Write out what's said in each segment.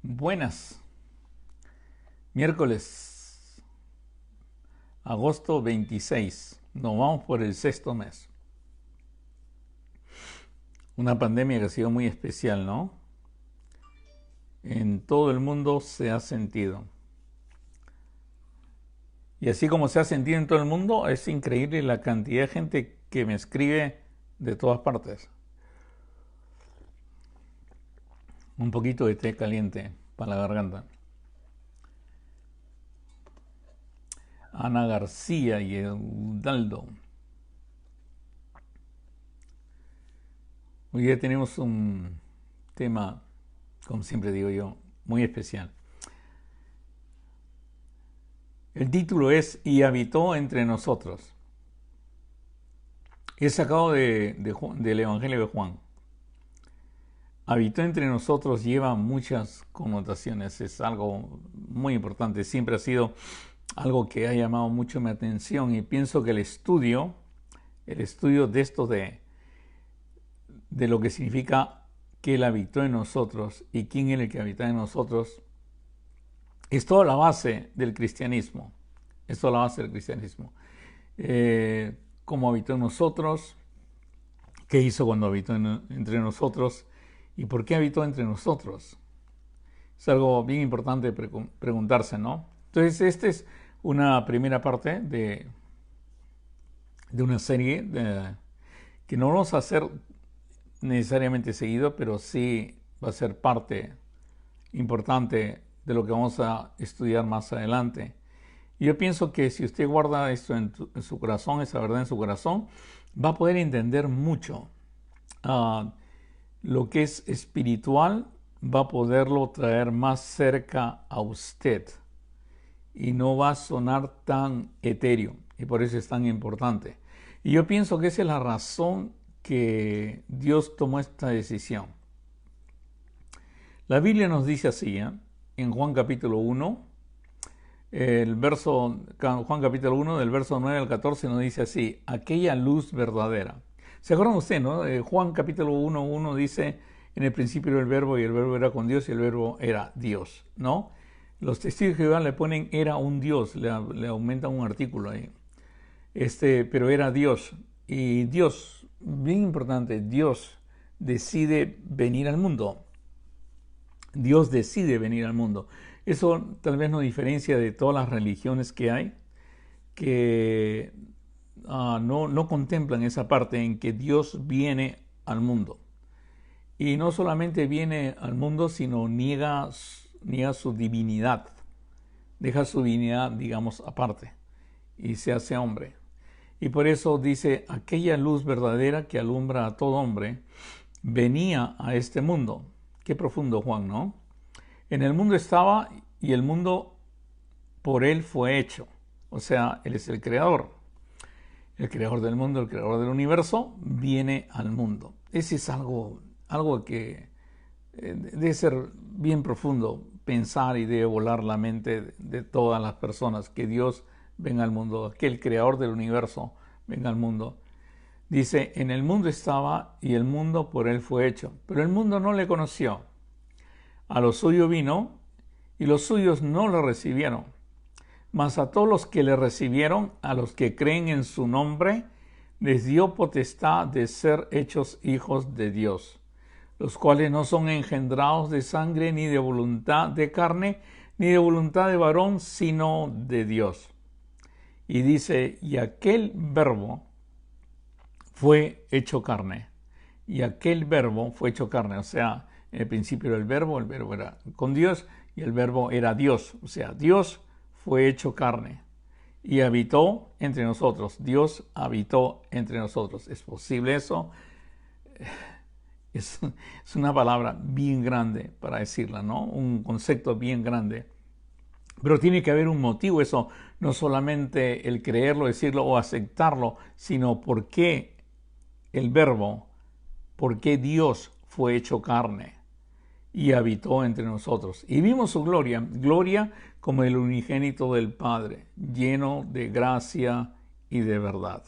Buenas. Miércoles, agosto 26. Nos vamos por el sexto mes. Una pandemia que ha sido muy especial, ¿no? En todo el mundo se ha sentido. Y así como se ha sentido en todo el mundo, es increíble la cantidad de gente que me escribe de todas partes. Un poquito de té caliente para la garganta. Ana García y Eudaldo. Hoy día tenemos un tema, como siempre digo yo, muy especial. El título es Y habitó entre nosotros. Es sacado del Evangelio de Juan. Habitó entre nosotros lleva muchas connotaciones, es algo muy importante, siempre ha sido algo que ha llamado mucho mi atención y pienso que el estudio de esto de lo que significa que Él habitó en nosotros y quién es el que habita en nosotros, es toda la base del cristianismo. Es toda la base del cristianismo. Cómo habitó en nosotros, qué hizo cuando habitó entre nosotros y por qué habitó entre nosotros. Es algo bien importante preguntarse, ¿no? Entonces, esta es una primera parte de una serie que no vamos a hacer necesariamente seguido, pero sí va a ser parte importante de lo que vamos a estudiar más adelante. Y yo pienso que si usted guarda esto en su corazón, esa verdad en su corazón, va a poder entender mucho. Lo que es espiritual va a poderlo traer más cerca a usted y no va a sonar tan etéreo y por eso es tan importante. Y yo pienso que esa es la razón que Dios tomó esta decisión. La Biblia nos dice así, en Juan capítulo 1, Juan capítulo 1, del verso 9 al 14 nos dice así: aquella luz verdadera. ¿Se acuerdan ustedes, no? Juan capítulo 1 dice: en el principio era el verbo y el verbo era con Dios y el verbo era Dios, ¿no? Los testigos de Jehová le ponen era un Dios, le aumentan un artículo ahí. Pero era Dios. Y Dios, bien importante, Dios decide venir al mundo. Dios decide venir al mundo. Eso tal vez nos diferencia de todas las religiones que hay, que no contemplan esa parte en que Dios viene al mundo. Y no solamente viene al mundo, sino niega su divinidad. Deja su divinidad, digamos, aparte. Y se hace hombre. Y por eso dice, aquella luz verdadera que alumbra a todo hombre, venía a este mundo. Qué profundo, Juan, ¿no? En el mundo estaba y el mundo por él fue hecho. O sea, él es el creador. El creador del mundo, el creador del universo, viene al mundo. Ese es algo que debe ser bien profundo pensar y debe volar la mente de todas las personas, que Dios venga al mundo, que el creador del universo venga al mundo. Dice, en el mundo estaba y el mundo por él fue hecho, pero el mundo no le conoció. A lo suyo vino y los suyos no lo recibieron. Mas a todos los que le recibieron, a los que creen en su nombre, les dio potestad de ser hechos hijos de Dios, los cuales no son engendrados de sangre, ni de voluntad de carne, ni de voluntad de varón, sino de Dios. Y dice, y aquel verbo fue hecho carne. Y aquel verbo fue hecho carne. O sea, en el principio era el verbo era con Dios y el verbo era Dios. O sea, Dios fue hecho carne y habitó entre nosotros. Dios habitó entre nosotros. ¿Es posible eso? Es una palabra bien grande para decirla, ¿no? Un concepto bien grande. Pero tiene que haber un motivo, eso no solamente el creerlo, decirlo o aceptarlo, sino por qué el verbo, por qué Dios fue hecho carne y habitó entre nosotros. Y vimos su gloria, gloria como el unigénito del Padre, lleno de gracia y de verdad.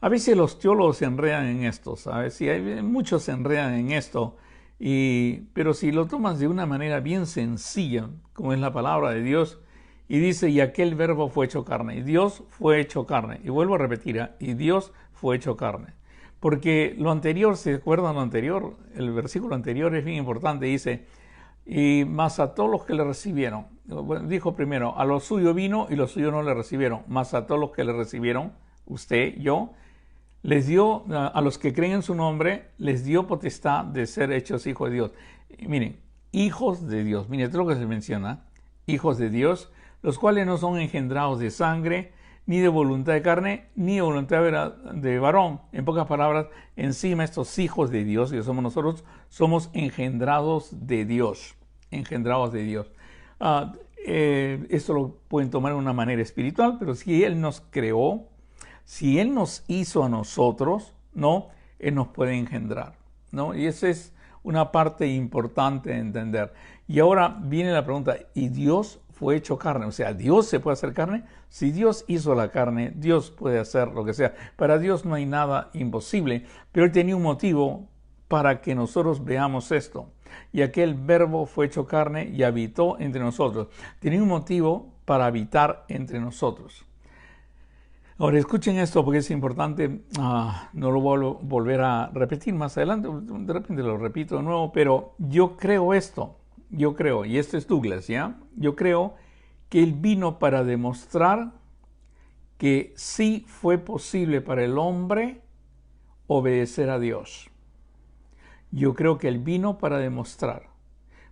A veces los teólogos se enredan en esto, ¿sabes? Y muchos se enredan en esto Pero si lo tomas de una manera bien sencilla, como es la palabra de Dios, y dice, y aquel verbo fue hecho carne, y Dios fue hecho carne. Y vuelvo a repetir, y Dios fue hecho carne. Porque lo anterior, ¿se acuerdan lo anterior? El versículo anterior es bien importante, dice, y más a todos los que le recibieron. Bueno, dijo primero, a los suyos vino y los suyos no le recibieron, más a todos los que le recibieron, usted, yo, les dio, a los que creen en su nombre, les dio potestad de ser hechos hijos de Dios. Y miren, hijos de Dios, miren, esto es lo que se menciona, hijos de Dios, los cuales no son engendrados de sangre, ni de voluntad de carne, ni de voluntad de varón. En pocas palabras, encima estos hijos de Dios, que somos nosotros, somos engendrados de Dios. Engendrados de Dios. Esto lo pueden tomar de una manera espiritual, pero si Él nos creó, si Él nos hizo a nosotros, ¿no? Él nos puede engendrar, ¿no? Y esa es una parte importante de entender. Y ahora viene la pregunta, ¿y Dios fue hecho carne? O sea, ¿Dios se puede hacer carne? Si Dios hizo la carne, Dios puede hacer lo que sea. Para Dios no hay nada imposible, pero Él tenía un motivo para que nosotros veamos esto. Y aquel verbo fue hecho carne y habitó entre nosotros. Tenía un motivo para habitar entre nosotros. Ahora escuchen esto porque es importante, no lo voy a volver a repetir más adelante, de repente lo repito de nuevo, pero yo creo esto, y esto es Douglas, ¿ya? Yo creo que Él vino para demostrar que sí fue posible para el hombre obedecer a Dios. Yo creo que Él vino para demostrar,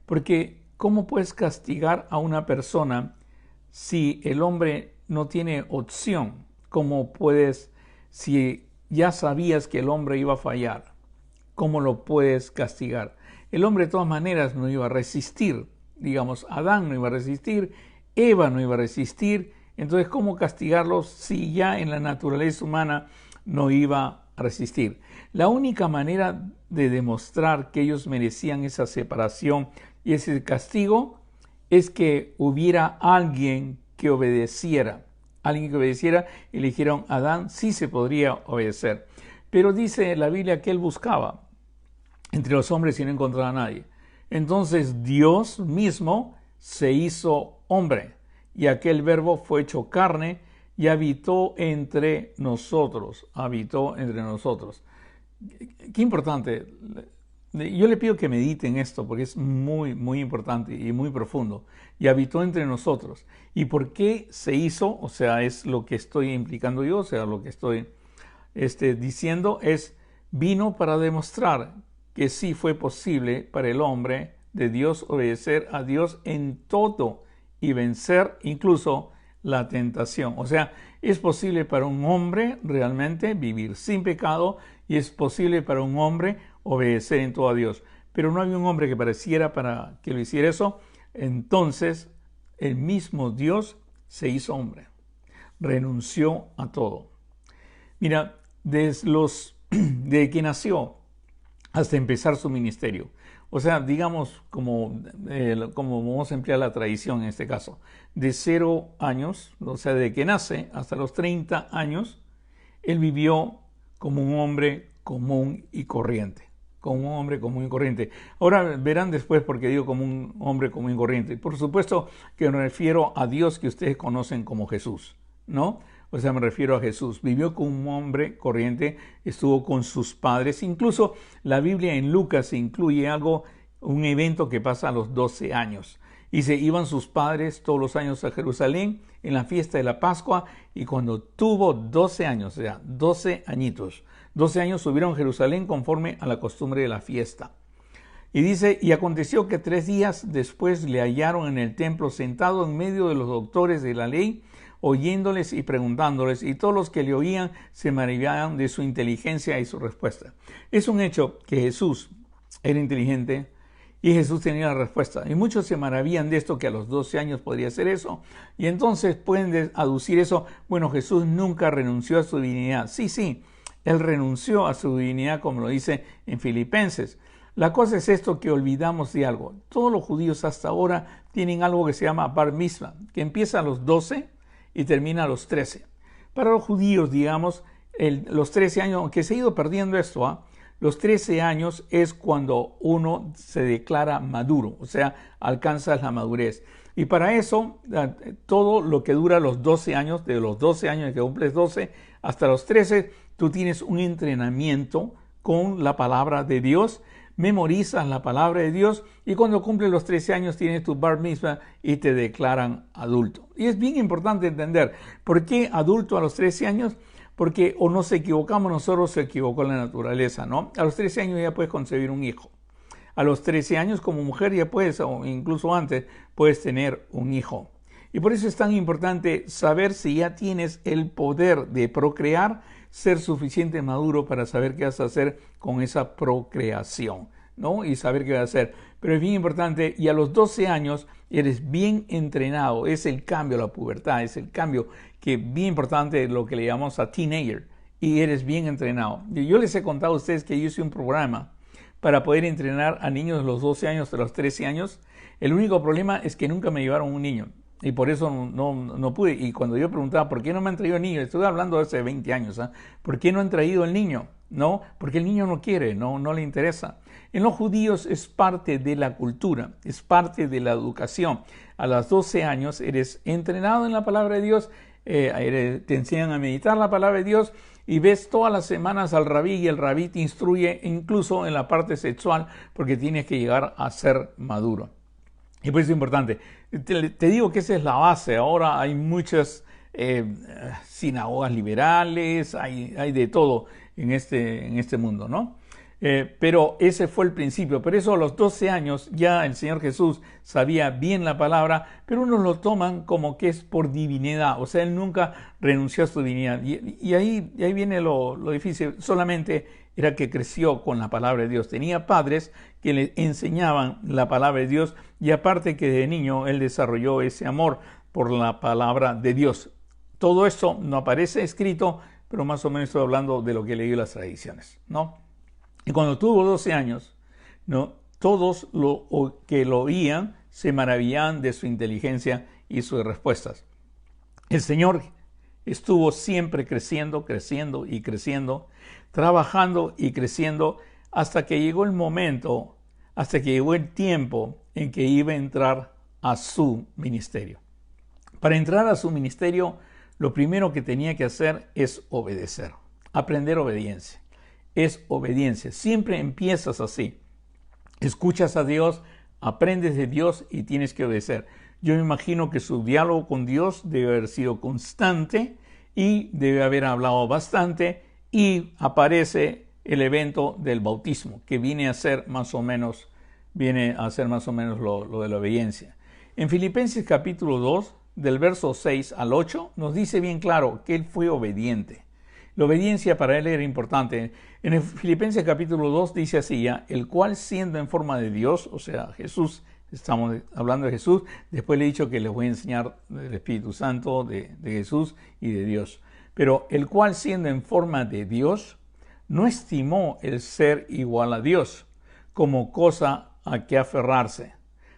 porque ¿cómo puedes castigar a una persona si el hombre no tiene opción? ¿Cómo puedes, si ya sabías que el hombre iba a fallar, cómo lo puedes castigar? El hombre de todas maneras no iba a resistir. Digamos, Adán no iba a resistir, Eva no iba a resistir. Entonces, ¿cómo castigarlos si ya en la naturaleza humana no iba a resistir? La única manera de demostrar que ellos merecían esa separación y ese castigo es que hubiera alguien que obedeciera. Alguien que obedeciera, y le dijeron a Adán, sí se podría obedecer. Pero dice la Biblia que él buscaba entre los hombres y no encontraba a nadie. Entonces Dios mismo se hizo hombre y aquel verbo fue hecho carne y habitó entre nosotros. Habitó entre nosotros. Qué importante. Yo le pido que mediten esto porque es muy, muy importante y muy profundo. Y habitó entre nosotros. ¿Y por qué se hizo? O sea, es lo que estoy implicando yo, o sea, lo que estoy diciendo es, vino para demostrar que sí fue posible para el hombre de Dios obedecer a Dios en todo y vencer incluso la tentación. O sea, es posible para un hombre realmente vivir sin pecado y es posible para un hombre obedecer en todo a Dios. Pero no había un hombre que pareciera para que lo hiciera eso. Entonces, el mismo Dios se hizo hombre. Renunció a todo. Mira, desde que nació hasta empezar su ministerio. O sea, digamos, como vamos a emplear la tradición en este caso, de 0 años, o sea, de que nace hasta los 30 años, Él vivió como un hombre común y corriente. Como un hombre común y corriente. Ahora verán después por qué digo como un hombre común y corriente. Por supuesto que me refiero a Dios que ustedes conocen como Jesús, ¿no? O sea, me refiero a Jesús. Vivió como un hombre corriente, estuvo con sus padres. Incluso la Biblia en Lucas incluye un evento que pasa a los 12 años. Y se iban sus padres todos los años a Jerusalén en la fiesta de la Pascua. Y cuando tuvo 12 años, o sea, 12 añitos, 12 años subieron a Jerusalén conforme a la costumbre de la fiesta. Y dice, y aconteció que 3 días después le hallaron en el templo sentado en medio de los doctores de la ley, oyéndoles y preguntándoles, y todos los que le oían se maravillaban de su inteligencia y su respuesta. Es un hecho que Jesús era inteligente y Jesús tenía la respuesta. Y muchos se maravillan de esto, que a los 12 años podría ser eso. Y entonces pueden aducir eso, bueno, Jesús nunca renunció a su divinidad. Sí, Él renunció a su divinidad, como lo dice en Filipenses. La cosa es esto, que olvidamos de algo. Todos los judíos hasta ahora tienen algo que se llama Bar Mitzvah, que empieza a los 12 y termina a los 13. Para los judíos, digamos, los 13 años, aunque se ha ido perdiendo esto, Los 13 años es cuando uno se declara maduro, o sea, alcanza la madurez. Y para eso, todo lo que dura los 12 años, de los 12 años que cumples 12 hasta los 13, tú tienes un entrenamiento con la palabra de Dios, memorizas la palabra de Dios y cuando cumples los 13 años tienes tu bar mitzvah y te declaran adulto. Y es bien importante entender por qué adulto a los 13 años, porque o nos equivocamos nosotros, se equivocó la naturaleza, ¿no? A los 13 años ya puedes concebir un hijo. A los 13 años como mujer ya puedes, o incluso antes, puedes tener un hijo. Y por eso es tan importante saber si ya tienes el poder de procrear, ser suficiente maduro para saber qué vas a hacer con esa procreación, ¿no? Y saber qué vas a hacer. Pero es bien importante, y a los 12 años eres bien entrenado. Es el cambio, la pubertad, es el cambio que es bien importante, lo que le llamamos a teenager. Y eres bien entrenado. Y yo les he contado a ustedes que yo hice un programa para poder entrenar a niños de los 12 años a los 13 años. El único problema es que nunca me llevaron un niño. Y por eso no pude. Y cuando yo preguntaba, ¿por qué no me han traído el niño? Estoy hablando de hace 20 años. ¿Eh? ¿Por qué no han traído el niño? No, porque el niño no quiere, no le interesa. En los judíos es parte de la cultura, es parte de la educación. A los 12 años eres entrenado en la palabra de Dios, te enseñan a meditar la palabra de Dios y ves todas las semanas al rabí y el rabí te instruye incluso en la parte sexual porque tienes que llegar a ser maduro. Y por eso es importante. Te digo que esa es la base. Ahora hay muchas sinagogas liberales, hay de todo en este mundo, ¿no? Pero ese fue el principio. Por eso a los 12 años ya el Señor Jesús sabía bien la palabra, pero unos lo toman como que es por divinidad. O sea, Él nunca renunció a su divinidad. Y ahí viene lo difícil. Solamente era que creció con la palabra de Dios. Tenía padres que le enseñaban la palabra de Dios y aparte que de niño Él desarrolló ese amor por la palabra de Dios. Todo esto no aparece escrito, pero más o menos estoy hablando de lo que leí en las tradiciones, ¿no? Y cuando tuvo 12 años, ¿no? Todos que lo oían se maravillaban de su inteligencia y sus respuestas. El Señor estuvo siempre creciendo, creciendo y creciendo, trabajando y creciendo hasta que llegó el momento, hasta que llegó el tiempo en que iba a entrar a su ministerio. Para entrar a su ministerio, lo primero que tenía que hacer es obedecer, aprender obediencia. Es obediencia. Siempre empiezas así. Escuchas a Dios, aprendes de Dios y tienes que obedecer. Yo me imagino que su diálogo con Dios debe haber sido constante y debe haber hablado bastante y aparece el evento del bautismo, que viene a ser más o menos lo de la obediencia. En Filipenses capítulo 2, del verso 6 al 8, nos dice bien claro que él fue obediente. La obediencia para él era importante. En el Filipenses capítulo 2 dice así ya, el cual siendo en forma de Dios, o sea, Jesús, estamos hablando de Jesús, después le he dicho que les voy a enseñar del Espíritu Santo, de Jesús y de Dios. Pero el cual siendo en forma de Dios, no estimó el ser igual a Dios como cosa a que aferrarse,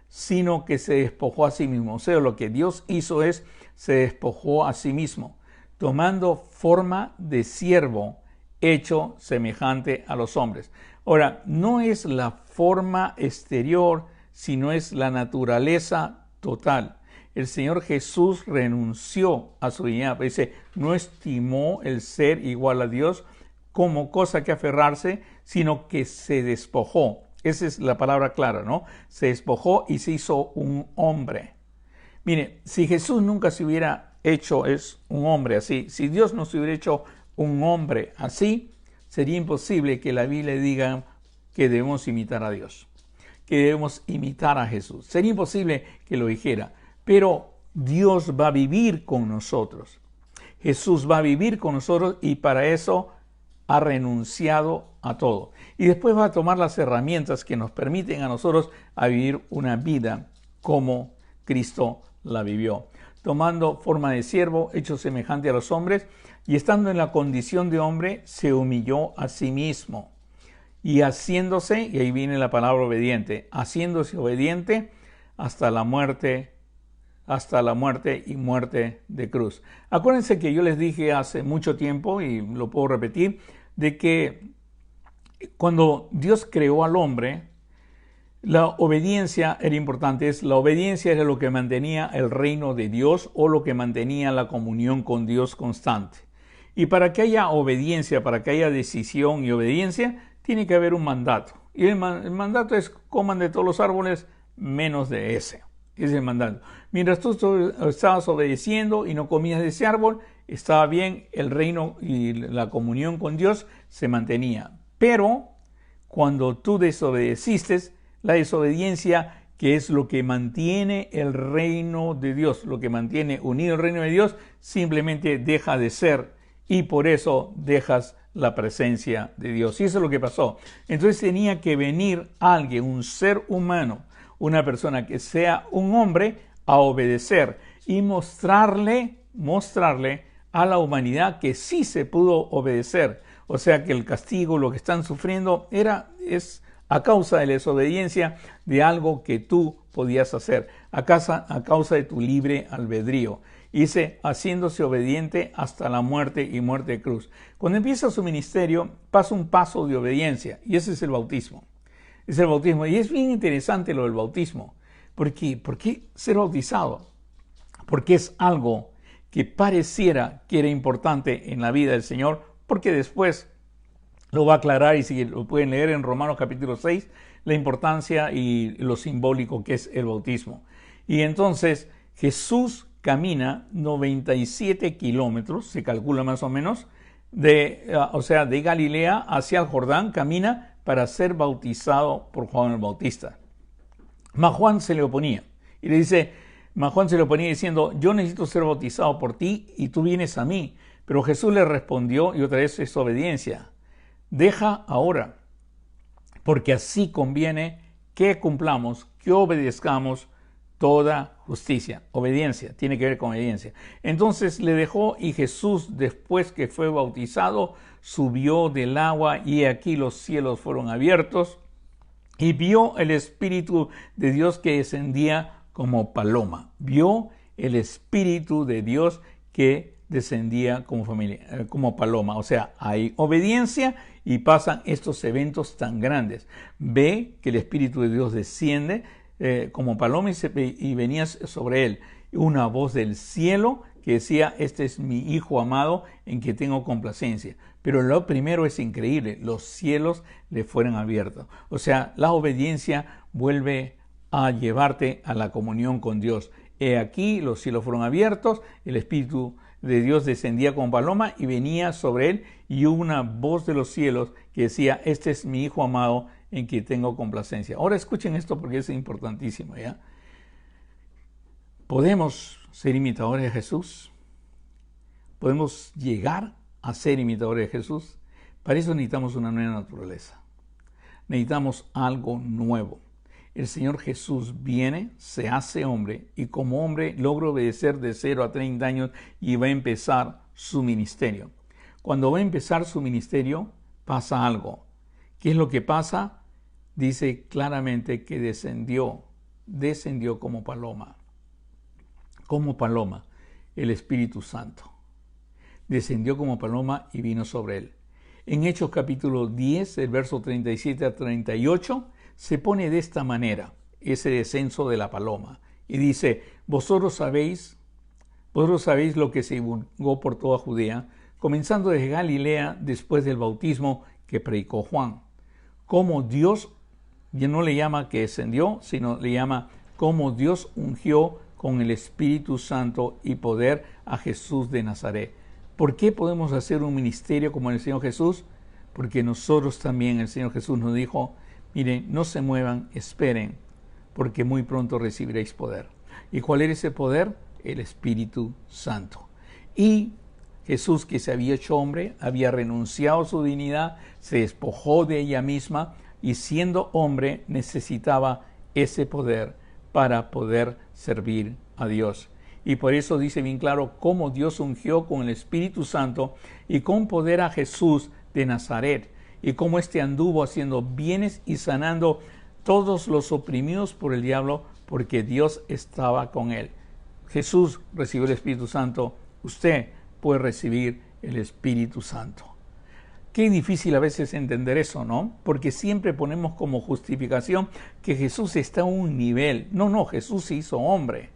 sino que se despojó a sí mismo. O sea, lo que Dios hizo es, se despojó a sí mismo, tomando forma de siervo, hecho semejante a los hombres. Ahora, no es la forma exterior, sino es la naturaleza total. El Señor Jesús renunció a su divinidad. Dice, no estimó el ser igual a Dios como cosa que aferrarse, sino que se despojó. Esa es la palabra clara, ¿no? Se despojó y se hizo un hombre. Mire, si Jesús nunca se hubiera hecho es un hombre así, si Dios no se hubiera hecho un hombre así, sería imposible que la Biblia diga que debemos imitar a Dios, que debemos imitar a Jesús. Sería imposible que lo dijera, pero Dios va a vivir con nosotros. Jesús va a vivir con nosotros y para eso ha renunciado a todo. Y después va a tomar las herramientas que nos permiten a nosotros a vivir una vida como Cristo la vivió, tomando forma de siervo, hecho semejante a los hombres, y estando en la condición de hombre, se humilló a sí mismo. Y haciéndose, y ahí viene la palabra obediente, haciéndose obediente hasta la muerte y muerte de cruz. Acuérdense que yo les dije hace mucho tiempo, y lo puedo repetir, de que Cuando Dios creó al hombre, la obediencia era importante. La obediencia era lo que mantenía el reino de Dios o lo que mantenía la comunión con Dios constante. Y para que haya obediencia, para que haya decisión y obediencia, tiene que haber un mandato. Y el mandato es: coman de todos los árboles menos de ese. Ese es el mandato. Mientras tú estabas obedeciendo y no comías de ese árbol, estaba bien, el reino y la comunión con Dios se mantenía. Pero cuando tú desobedeciste, la desobediencia, que es lo que mantiene el reino de Dios, lo que mantiene unido el reino de Dios, simplemente deja de ser, y por eso dejas la presencia de Dios. Y eso es lo que pasó. Entonces tenía que venir alguien, un ser humano, una persona que sea un hombre, a obedecer y mostrarle a la humanidad que sí se pudo obedecer. O sea que el castigo, lo que están sufriendo, es a causa de la desobediencia de algo que tú podías hacer, a causa de tu libre albedrío. Dice: haciéndose obediente hasta la muerte y muerte de cruz. Cuando empieza su ministerio, pasa un paso de obediencia, y ese es el bautismo. Es el bautismo. Y es bien interesante lo del bautismo. ¿Por qué? ¿Por qué ser bautizado? Porque es algo que pareciera que era importante en la vida del Señor, porque después lo va a aclarar, y si lo pueden leer en Romanos capítulo 6, la importancia y lo simbólico que es el bautismo. Y entonces Jesús camina 97 kilómetros, se calcula más o menos, de Galilea hacia el Jordán, camina para ser bautizado por Juan el Bautista. Mas Juan se le oponía y le dice: Juan se le oponía diciendo: yo necesito ser bautizado por ti y tú vienes a mí. Pero Jesús le respondió, y otra vez es obediencia: deja ahora, porque así conviene que cumplamos, que obedezcamos toda justicia. Obediencia, tiene que ver con obediencia. Entonces le dejó, y Jesús, después que fue bautizado, subió del agua, y aquí los cielos fueron abiertos, y vio el Espíritu de Dios que descendía como paloma. Vio el Espíritu de Dios que descendía como paloma. O sea, hay obediencia y pasan estos eventos tan grandes. Ve que el Espíritu de Dios desciende como paloma y venía sobre él una voz del cielo que decía: este es mi Hijo amado en que tengo complacencia. Pero lo primero es increíble: los cielos le fueron abiertos. O sea, la obediencia vuelve a llevarte a la comunión con Dios. He aquí, los cielos fueron abiertos, el Espíritu de Dios descendía como paloma y venía sobre él, y hubo una voz de los cielos que decía: este es mi Hijo amado en que tengo complacencia. Ahora escuchen esto, porque es importantísimo, ¿ya? ¿Podemos ser imitadores de Jesús? ¿Podemos llegar a ser imitadores de Jesús? Para eso necesitamos una nueva naturaleza. Necesitamos algo nuevo. El Señor Jesús viene, se hace hombre, y como hombre logra obedecer de 0 a 30 años y va a empezar su ministerio. Cuando va a empezar su ministerio, pasa algo. ¿Qué es lo que pasa? Dice claramente que descendió como paloma. Como paloma, el Espíritu Santo. Descendió como paloma y vino sobre él. En Hechos capítulo 10, el verso 37 a 38, se pone de esta manera ese descenso de la paloma. Y dice: vosotros sabéis lo que se divulgó por toda Judea, comenzando desde Galilea, después del bautismo que predicó Juan. Como Dios, ya no le llama que descendió, sino le llama como Dios ungió con el Espíritu Santo y poder a Jesús de Nazaret. ¿Por qué podemos hacer un ministerio como el Señor Jesús? Porque nosotros también, el Señor Jesús nos dijo: miren, no se muevan, esperen, porque muy pronto recibiréis poder. ¿Y cuál era ese poder? El Espíritu Santo. Y Jesús, que se había hecho hombre, había renunciado a su divinidad, se despojó de ella misma, y siendo hombre necesitaba ese poder para poder servir a Dios. Y por eso dice bien claro cómo Dios ungió con el Espíritu Santo y con poder a Jesús de Nazaret, y cómo éste anduvo haciendo bienes y sanando todos los oprimidos por el diablo, porque Dios estaba con él. Jesús recibió el Espíritu Santo. Usted puede recibir el Espíritu Santo. Qué difícil a veces entender eso, ¿no? Porque siempre ponemos como justificación que Jesús está a un nivel. No, no, Jesús se hizo hombre.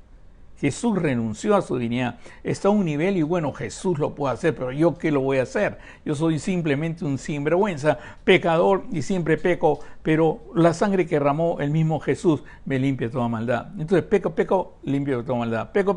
Jesús renunció a su dignidad. Está a un nivel y bueno, Jesús lo puede hacer, pero ¿yo qué lo voy a hacer? Yo soy simplemente un sinvergüenza, pecador y siempre peco, pero la sangre que derramó el mismo Jesús me limpia de toda maldad. Entonces peco, limpio de toda maldad. Peco,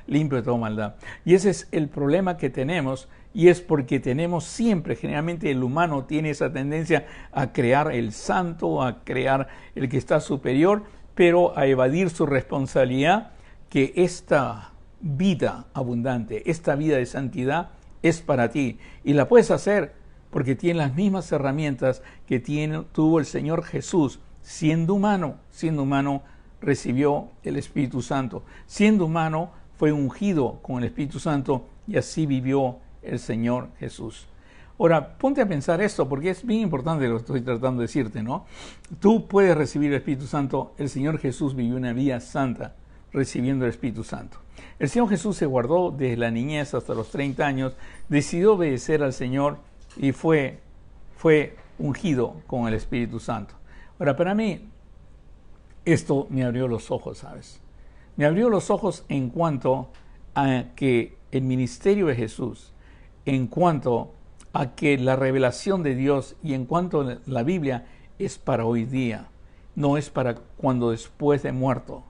limpio de toda maldad. Y ese es el problema que tenemos, y es porque tenemos siempre, generalmente el humano tiene esa tendencia a crear el santo, a crear el que está superior, pero a evadir su responsabilidad, que esta vida abundante, esta vida de santidad es para ti. Y la puedes hacer porque tiene las mismas herramientas que tuvo el Señor Jesús. Siendo humano, recibió el Espíritu Santo. Siendo humano, fue ungido con el Espíritu Santo y así vivió el Señor Jesús. Ahora, ponte a pensar esto porque es bien importante lo que estoy tratando de decirte, ¿no? Tú puedes recibir el Espíritu Santo. El Señor Jesús vivió una vida santa recibiendo el Espíritu Santo. El Señor Jesús se guardó desde la niñez hasta los 30 años, decidió obedecer al Señor y fue ungido con el Espíritu Santo. Ahora, para mí, esto me abrió los ojos, ¿sabes? Me abrió los ojos en cuanto a que el ministerio de Jesús, en cuanto a que la revelación de Dios y en cuanto a la Biblia es para hoy día, no es para cuando después de muerto,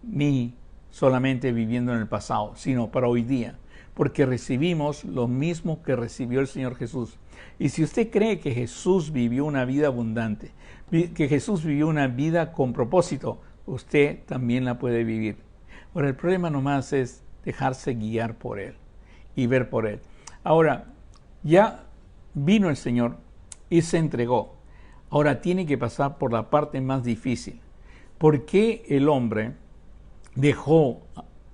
ni solamente viviendo en el pasado, sino para hoy día, porque recibimos lo mismo que recibió el Señor Jesús. Y si usted cree que Jesús vivió una vida abundante, que Jesús vivió una vida con propósito, usted también la puede vivir. Ahora, el problema nomás es dejarse guiar por Él y ver por Él. Ahora, ya vino el Señor y se entregó. Ahora tiene que pasar por la parte más difícil. ¿Por qué el hombre dejó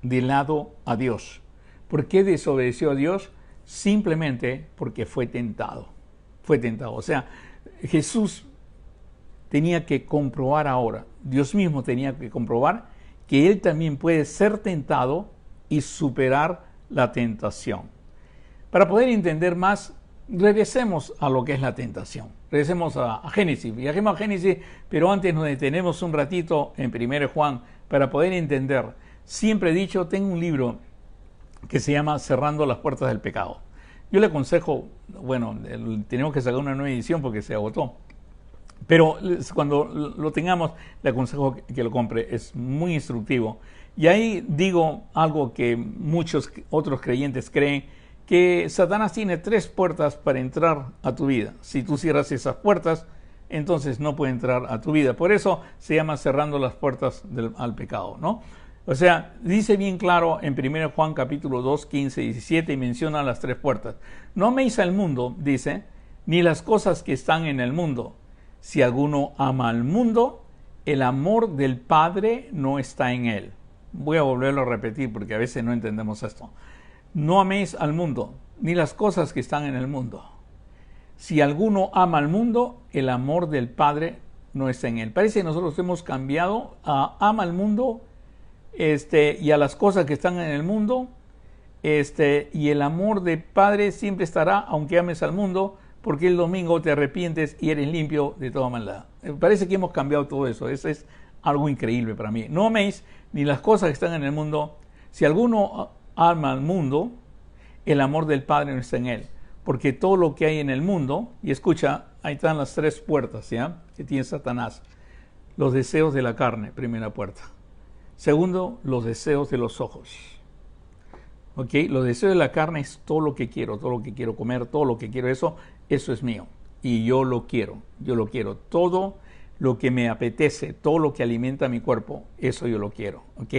de lado a Dios? ¿Por qué desobedeció a Dios? Simplemente porque fue tentado. Fue tentado. O sea, Jesús tenía que comprobar ahora, Dios mismo tenía que comprobar que Él también puede ser tentado y superar la tentación. Para poder entender más, regresemos a lo que es la tentación. Regresemos a Génesis. Viajemos a Génesis, pero antes nos detenemos un ratito en 1 Juan para poder entender. Siempre he dicho, tengo un libro que se llama Cerrando las Puertas del Pecado. Yo le aconsejo, bueno, tenemos que sacar una nueva edición porque se agotó, pero cuando lo tengamos, le aconsejo que lo compre. Es muy instructivo. Y ahí digo algo que muchos otros creyentes creen, que Satanás tiene 3 puertas para entrar a tu vida. Si tú cierras esas puertas, entonces no puede entrar a tu vida. Por eso se llama cerrando las puertas al pecado, ¿no? O sea, dice bien claro en 1 Juan capítulo 2, 15 y 17 y menciona las 3 puertas. No améis al mundo, dice, ni las cosas que están en el mundo. Si alguno ama al mundo, el amor del Padre no está en él. Voy a volverlo a repetir porque a veces no entendemos esto. No améis al mundo, ni las cosas que están en el mundo. Si alguno ama al mundo, el amor del Padre no está en él. Parece que nosotros hemos cambiado a ama al mundo y a las cosas que están en el mundo, y el amor del Padre siempre estará, aunque ames al mundo, porque el domingo te arrepientes y eres limpio de toda maldad. Parece que hemos cambiado todo eso. Eso es algo increíble para mí. No améis ni las cosas que están en el mundo. Si alguno ama al mundo, el amor del Padre no está en él. Porque todo lo que hay en el mundo, y escucha, ahí están las 3 puertas, ¿ya?, que tiene Satanás. Los deseos de la carne, primera puerta. Segundo, los deseos de los ojos. ¿Ok? Los deseos de la carne es todo lo que quiero comer, todo lo que quiero, eso es mío. Y yo lo quiero. Todo lo que me apetece, todo lo que alimenta mi cuerpo, eso yo lo quiero. ¿Ok?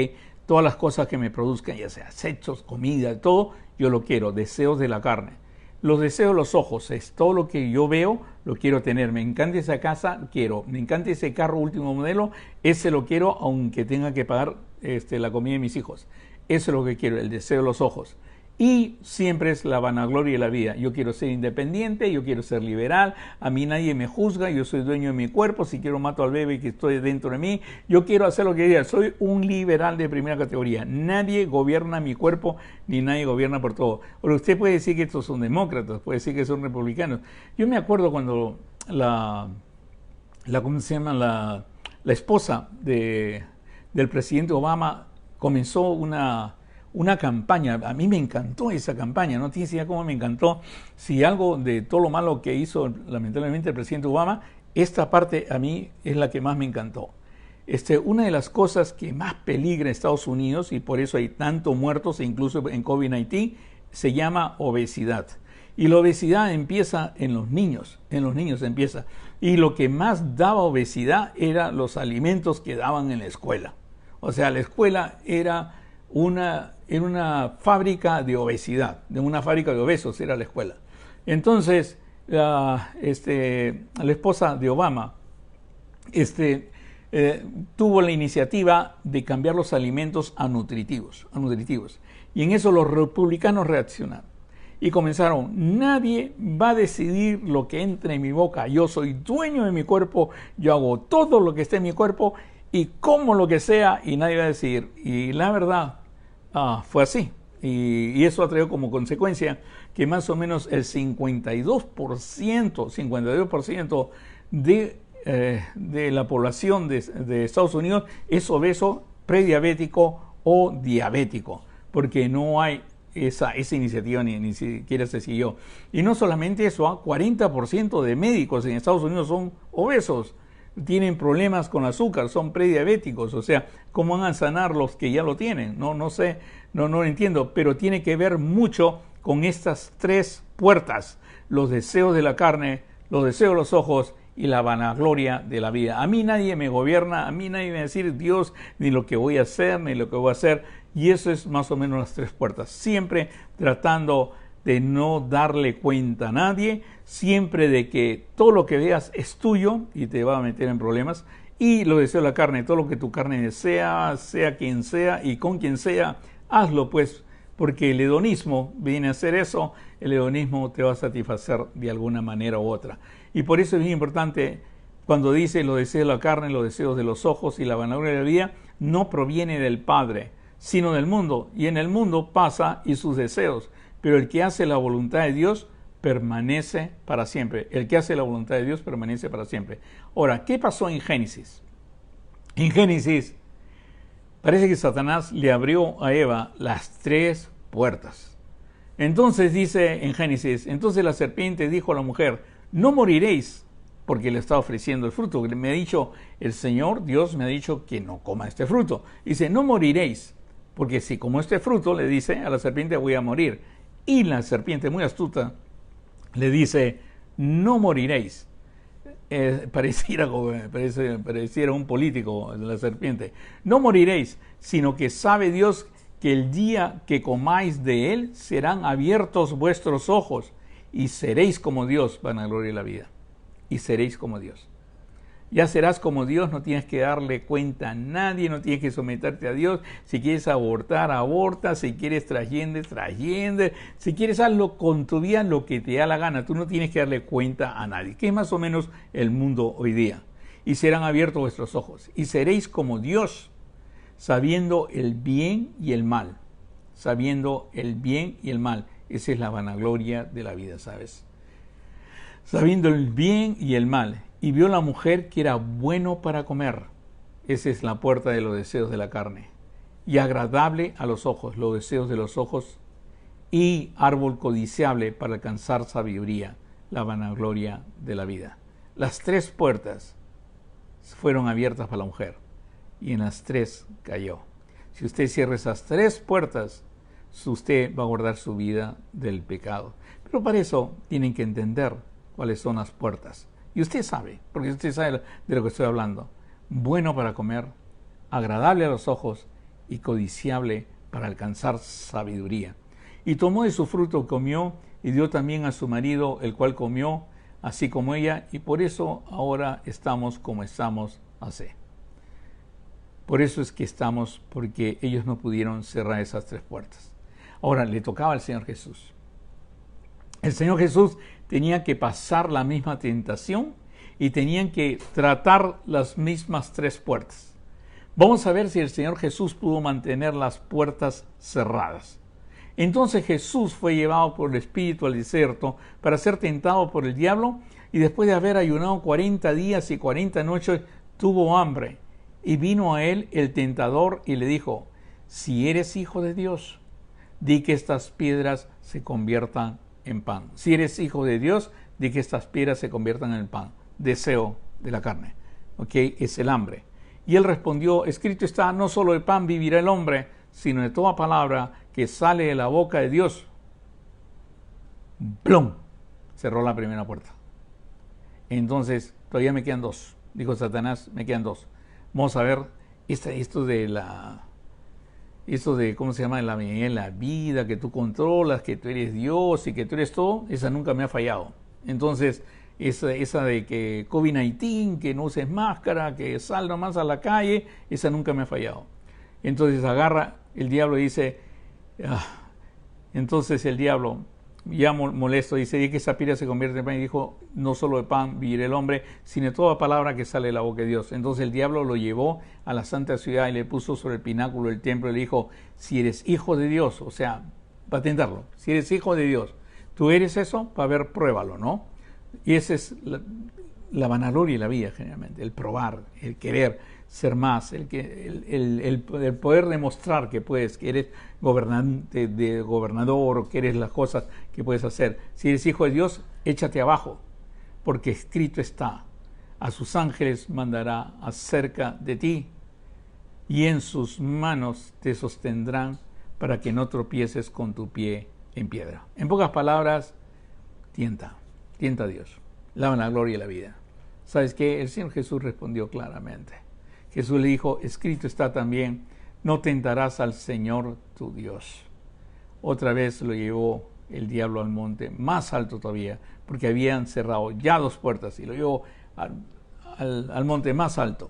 Todas las cosas que me produzcan, ya sea sexos, comida, todo, yo lo quiero. Deseos de la carne. Los deseos de los ojos es todo lo que yo veo, lo quiero tener. Me encanta esa casa, quiero. Me encanta ese carro último modelo, ese lo quiero, aunque tenga que pagar la comida de mis hijos. Eso es lo que quiero, el deseo de los ojos. Y siempre es la vanagloria de la vida. Yo quiero ser independiente, yo quiero ser liberal, a mí nadie me juzga, yo soy dueño de mi cuerpo, si quiero mato al bebé que estoy dentro de mí, yo quiero hacer lo que quiera, soy un liberal de primera categoría. Nadie gobierna mi cuerpo, ni nadie gobierna por todo. Pero usted puede decir que estos son demócratas, puede decir que son republicanos. Yo me acuerdo cuando ¿cómo se llama? La esposa del presidente Obama comenzó una campaña. A mí me encantó esa campaña, no tienes idea cómo me encantó. Si algo de todo lo malo que hizo lamentablemente el presidente Obama, esta parte a mí es la que más me encantó. Una de las cosas que más peligra en Estados Unidos, y por eso hay tantos muertos, incluso en COVID-19, se llama obesidad. Y la obesidad empieza en los niños empieza. Y lo que más daba obesidad eran los alimentos que daban en la escuela. O sea, la escuela era una fábrica de obesidad, de una fábrica de obesos era la escuela. Entonces, la esposa de Obama tuvo la iniciativa de cambiar los alimentos a nutritivos. Y en eso los republicanos reaccionaron. Y comenzaron, nadie va a decidir lo que entre en mi boca. Yo soy dueño de mi cuerpo, yo hago todo lo que esté en mi cuerpo y como lo que sea y nadie va a decidir. Y la verdad, fue así. Y eso ha traído como consecuencia que más o menos el 52% de la población de Estados Unidos es obeso, prediabético o diabético, porque no hay esa iniciativa ni siquiera se siguió. Y no solamente eso, 40% de médicos en Estados Unidos son obesos, tienen problemas con azúcar, son prediabéticos. O sea, ¿cómo van a sanar los que ya lo tienen? No sé, no lo entiendo, pero tiene que ver mucho con estas tres puertas: los deseos de la carne, los deseos de los ojos y la vanagloria de la vida. A mí nadie me gobierna, a mí nadie me va a decir Dios ni lo que voy a hacer, ni lo que voy a hacer. Y eso es más o menos las tres puertas. Siempre tratando de no darle cuenta a nadie, siempre de que todo lo que veas es tuyo y te va a meter en problemas. Y lo deseo de la carne, todo lo que tu carne desea, sea quien sea y con quien sea, hazlo pues, porque el hedonismo viene a hacer eso, el hedonismo te va a satisfacer de alguna manera u otra. Y por eso es bien importante cuando dice los deseos de la carne, los deseos de los ojos y la vanagloria de la vida, no proviene del Padre, sino del mundo. Y en el mundo pasa y sus deseos, pero el que hace la voluntad de Dios permanece para siempre. El que hace la voluntad de Dios permanece para siempre. Ahora, ¿qué pasó en Génesis? En Génesis parece que Satanás le abrió a Eva las tres puertas. Entonces dice en Génesis, entonces la serpiente dijo a la mujer, no moriréis, porque le está ofreciendo el fruto. Me ha dicho el Señor, Dios me ha dicho que no coma este fruto. Dice, no moriréis, porque si como este fruto, le dice a la serpiente, voy a morir. Y la serpiente, muy astuta, le dice, no moriréis. Pareciera un político, la serpiente. No moriréis, sino que sabe Dios que el día que comáis de él serán abiertos vuestros ojos y seréis como Dios, vanagloria de la vida. Y seréis como Dios. Ya serás como Dios, no tienes que darle cuenta a nadie, no tienes que someterte a Dios. Si quieres abortar, aborta. Si quieres trasciende, si quieres hazlo con tu vida lo que te da la gana. Tú no tienes que darle cuenta a nadie, que es más o menos el mundo hoy día. Y serán abiertos vuestros ojos y seréis como Dios, sabiendo el bien y el mal. Sabiendo el bien y el mal. Esa es la vanagloria de la vida, ¿sabes? Sabiendo el bien y el mal. Y vio la mujer que era bueno para comer. Esa es la puerta de los deseos de la carne. Y agradable a los ojos, los deseos de los ojos. Y árbol codiciable para alcanzar sabiduría, la vanagloria de la vida. Las tres puertas fueron abiertas para la mujer. Y en las tres cayó. Si usted cierra esas tres puertas, usted va a guardar su vida del pecado. Pero para eso tienen que entender cuáles son las puertas. Y usted sabe, porque usted sabe de lo que estoy hablando. Bueno para comer, agradable a los ojos y codiciable para alcanzar sabiduría. Y tomó de su fruto, comió, y dio también a su marido, el cual comió, así como ella, y por eso ahora estamos como estamos así. Por eso es que estamos, porque ellos no pudieron cerrar esas tres puertas. Ahora le tocaba al Señor Jesús. El Señor Jesús tenía que pasar la misma tentación y tenían que tratar las mismas 3 puertas. Vamos a ver si el Señor Jesús pudo mantener las puertas cerradas. Entonces Jesús fue llevado por el Espíritu al desierto para ser tentado por el diablo, y después de haber ayunado 40 días y 40 noches, tuvo hambre. Y vino a él el tentador y le dijo: si eres hijo de Dios, di que estas piedras se conviertan en pan. Si eres hijo de Dios, di que estas piedras se conviertan en pan. Deseo de la carne. ¿Ok? Es el hambre. Y él respondió: escrito está, no solo de pan vivirá el hombre, sino de toda palabra que sale de la boca de Dios. ¡Plum! Cerró la primera puerta. Entonces, todavía me quedan 2. Dijo Satanás, me quedan 2. Vamos a ver esto de, ¿cómo se llama? La vida, que tú controlas, que tú eres Dios y que tú eres todo. Esa nunca me ha fallado. Entonces, esa de que COVID-19, que no uses máscara, que sal nomás a la calle, esa nunca me ha fallado. Entonces agarra el diablo y dice, entonces el diablo, ya molesto, dice: di que esa piedra se convierte en pan. Y dijo: no solo de pan vivirá el hombre, sino de toda palabra que sale de la boca de Dios. Entonces el diablo lo llevó a la santa ciudad y le puso sobre el pináculo del templo y le dijo: si eres hijo de Dios, o sea, para tentarlo, si eres hijo de Dios, tú eres eso, para ver, pruébalo, ¿no? Y esa es la vanagloria y la vida, generalmente, el probar, el querer ser más, el poder demostrar que puedes, que eres gobernador, o que eres las cosas que puedes hacer. Si eres hijo de Dios, échate abajo, porque escrito está: a sus ángeles mandará acerca de ti, y en sus manos te sostendrán para que no tropieces con tu pie en piedra. En pocas palabras, tienta a Dios, la vanagloria y la vida. ¿Sabes qué? El Señor Jesús respondió claramente. Jesús le dijo: escrito está también, no tentarás al Señor tu Dios. Otra vez lo llevó el diablo al monte más alto todavía, porque habían cerrado ya 2 puertas, y lo llevó al monte más alto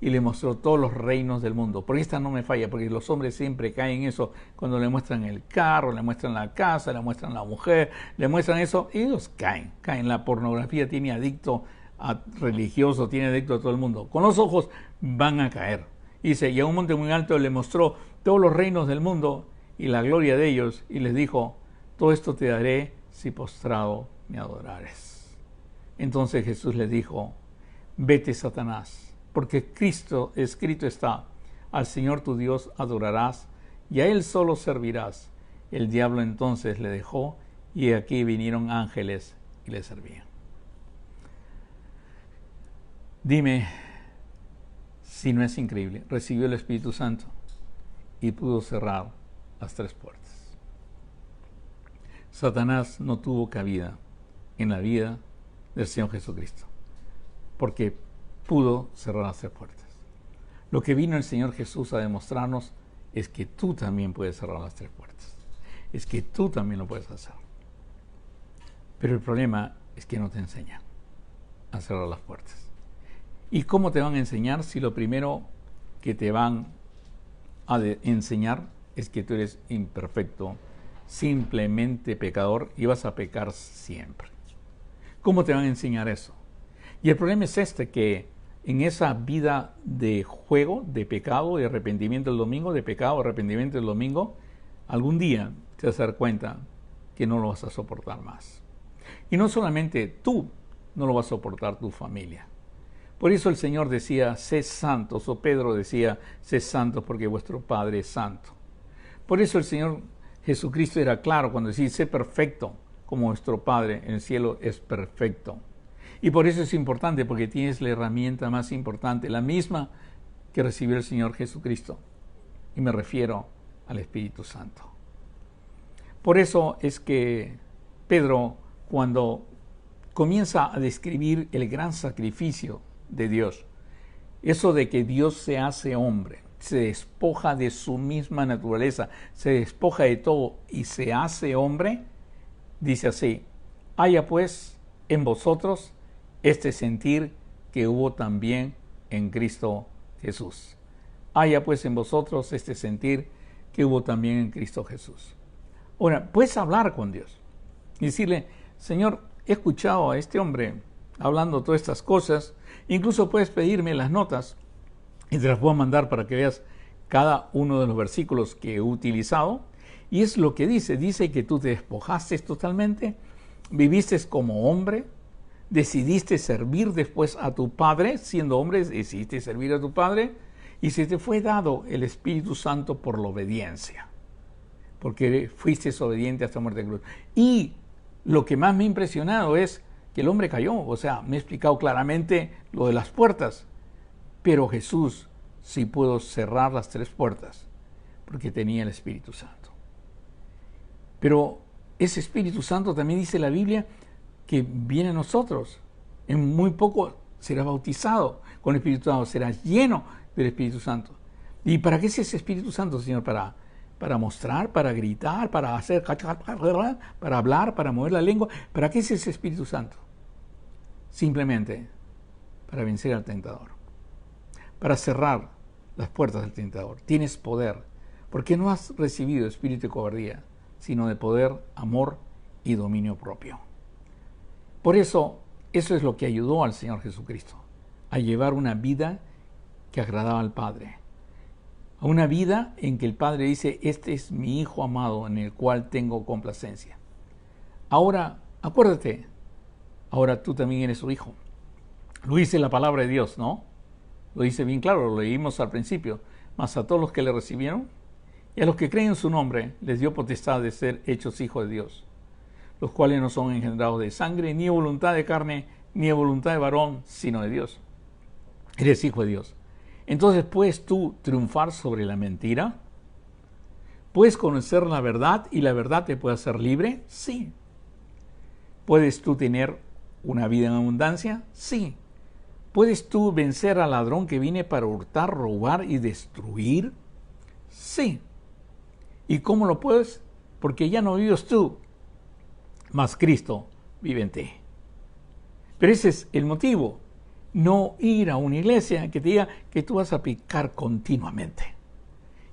y le mostró todos los reinos del mundo. Porque esta no me falla, porque los hombres siempre caen en eso. Cuando le muestran el carro, le muestran la casa, le muestran la mujer, le muestran eso, ellos caen. La pornografía tiene adicto a religioso, tiene adicto a todo el mundo. Con los ojos van a caer. Dice: y a un monte muy alto le mostró todos los reinos del mundo y la gloria de ellos, y les dijo: todo esto te daré si postrado me adorares. Entonces Jesús les dijo: vete, Satanás, porque escrito está: al Señor tu Dios adorarás y a Él solo servirás. El diablo entonces le dejó, y aquí vinieron ángeles y le servían. Dime si no es increíble. Recibió el Espíritu Santo y pudo cerrar las 3 puertas. Satanás no tuvo cabida en la vida del Señor Jesucristo, porque pudo cerrar las 3 puertas. Lo que vino el Señor Jesús a demostrarnos es que tú también puedes cerrar las 3 puertas. Es que tú también lo puedes hacer. Pero el problema es que no te enseñan a cerrar las puertas. ¿Y cómo te van a enseñar si lo primero que te van a enseñar es que tú eres imperfecto, simplemente pecador, y vas a pecar siempre? ¿Cómo te van a enseñar eso? Y el problema es que en esa vida de juego, de pecado, de arrepentimiento el domingo, de pecado, arrepentimiento el domingo, algún día te vas a dar cuenta que no lo vas a soportar más. Y no solamente tú no lo vas a soportar, tu familia. Por eso el Señor decía: sé santos, o Pedro decía: sé santos porque vuestro Padre es santo. Por eso el Señor Jesucristo era claro cuando decía: sé perfecto como vuestro Padre en el cielo es perfecto. Y por eso es importante, porque tienes la herramienta más importante, la misma que recibió el Señor Jesucristo. Y me refiero al Espíritu Santo. Por eso es que Pedro, cuando comienza a describir el gran sacrificio de Dios, eso de que Dios se hace hombre, se despoja de su misma naturaleza, se despoja de todo y se hace hombre, dice así: haya pues en vosotros este sentir que hubo también en Cristo Jesús. Haya pues en vosotros este sentir que hubo también en Cristo Jesús. Ahora, puedes hablar con Dios y decirle, Señor, he escuchado a este hombre hablando todas estas cosas. Incluso puedes pedirme las notas y te las puedo mandar para que veas cada uno de los versículos que he utilizado. Y es lo que dice que tú te despojaste totalmente, viviste como hombre, decidiste servir después a tu Padre, siendo hombre, decidiste servir a tu Padre, y se te fue dado el Espíritu Santo por la obediencia, porque fuiste obediente hasta muerte de cruz. Y lo que más me ha impresionado es que el hombre cayó, o sea, me he explicado claramente lo de las puertas, pero Jesús sí pudo cerrar las 3 puertas, porque tenía el Espíritu Santo. Pero ese Espíritu Santo también dice la Biblia que viene a nosotros. En muy poco serás bautizado con el Espíritu Santo, serás lleno del Espíritu Santo. ¿Y para qué es ese Espíritu Santo, Señor? Para mostrar, para gritar, para hacer, para hablar, para mover la lengua. ¿Para qué es ese Espíritu Santo? Simplemente para vencer al tentador, para cerrar las puertas del tentador. Tienes poder, porque no has recibido espíritu de cobardía, sino de poder, amor y dominio propio. Por eso es lo que ayudó al Señor Jesucristo a llevar una vida que agradaba al Padre. A una vida en que el Padre dice, este es mi Hijo amado en el cual tengo complacencia. Ahora, acuérdate, ahora tú también eres su hijo. Lo dice la palabra de Dios, ¿no? Lo dice bien claro, lo leímos al principio. Mas a todos los que le recibieron y a los que creen en su nombre, les dio potestad de ser hechos hijos de Dios, los cuales no son engendrados de sangre, ni de voluntad de carne, ni de voluntad de varón, sino de Dios. Eres hijo de Dios. Entonces, ¿puedes tú triunfar sobre la mentira? ¿Puedes conocer la verdad y la verdad te puede hacer libre? Sí. ¿Puedes tú tener una vida en abundancia? Sí. ¿Puedes tú vencer al ladrón que viene para hurtar, robar y destruir? Sí. ¿Y cómo lo puedes? Porque ya no vives tú, mas Cristo vive en ti. Pero ese es el motivo. No ir a una iglesia que te diga que tú vas a pecar continuamente.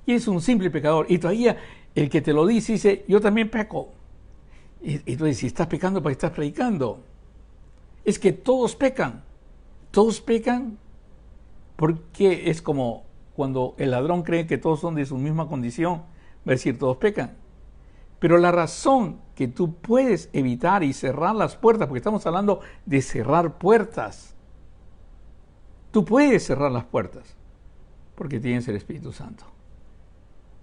Y es un simple pecador. Y todavía el que te lo dice, yo también peco. Y tú dices, si estás pecando, ¿para qué estás predicando? Es que todos pecan. Todos pecan porque es como cuando el ladrón cree que todos son de su misma condición, va a decir, todos pecan. Pero la razón que tú puedes evitar y cerrar las puertas, porque estamos hablando de cerrar puertas. Tú puedes cerrar las puertas porque tienes el Espíritu Santo.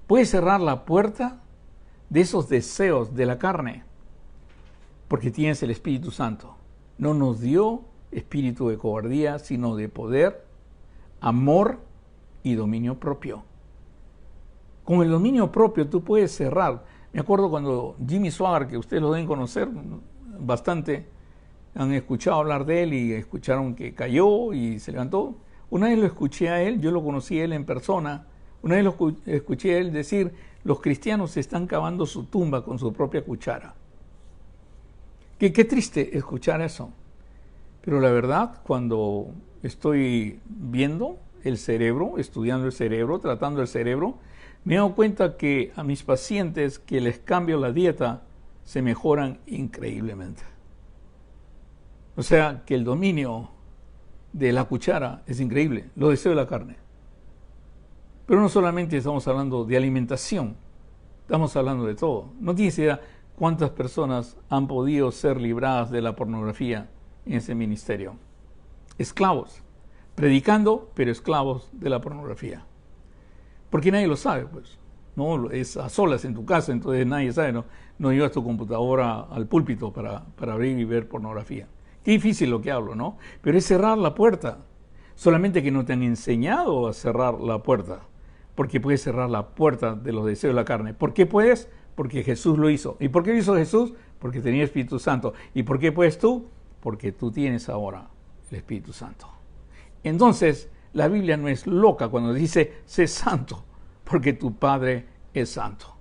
Puedes cerrar la puerta de esos deseos de la carne porque tienes el Espíritu Santo. No nos dio espíritu de cobardía, sino de poder, amor y dominio propio. Con el dominio propio tú puedes cerrar. Me acuerdo cuando Jimmy Swaggart, que ustedes lo deben conocer bastante, han escuchado hablar de él y escucharon que cayó y se levantó. Una vez lo escuché a él, yo lo conocí a él en persona. Una vez lo escuché a él decir, los cristianos están cavando su tumba con su propia cuchara. Qué triste escuchar eso. Pero la verdad, cuando estoy viendo el cerebro, estudiando el cerebro, tratando el cerebro, me he dado cuenta que a mis pacientes que les cambio la dieta se mejoran increíblemente. O sea, que el dominio de la cuchara es increíble, lo deseo de la carne. Pero no solamente estamos hablando de alimentación, estamos hablando de todo. No tienes idea cuántas personas han podido ser libradas de la pornografía en ese ministerio. Esclavos, predicando, pero esclavos de la pornografía. Porque nadie lo sabe, pues. No, es a solas en tu casa, entonces nadie sabe. No llevas tu computadora al púlpito para abrir y ver pornografía. Qué difícil lo que hablo, ¿no? Pero es cerrar la puerta. Solamente que no te han enseñado a cerrar la puerta. Porque puedes cerrar la puerta de los deseos de la carne. ¿Por qué puedes? Porque Jesús lo hizo. ¿Y por qué lo hizo Jesús? Porque tenía Espíritu Santo. ¿Y por qué puedes tú? Porque tú tienes ahora el Espíritu Santo. Entonces, la Biblia no es loca cuando dice, sé santo, porque tu Padre es santo.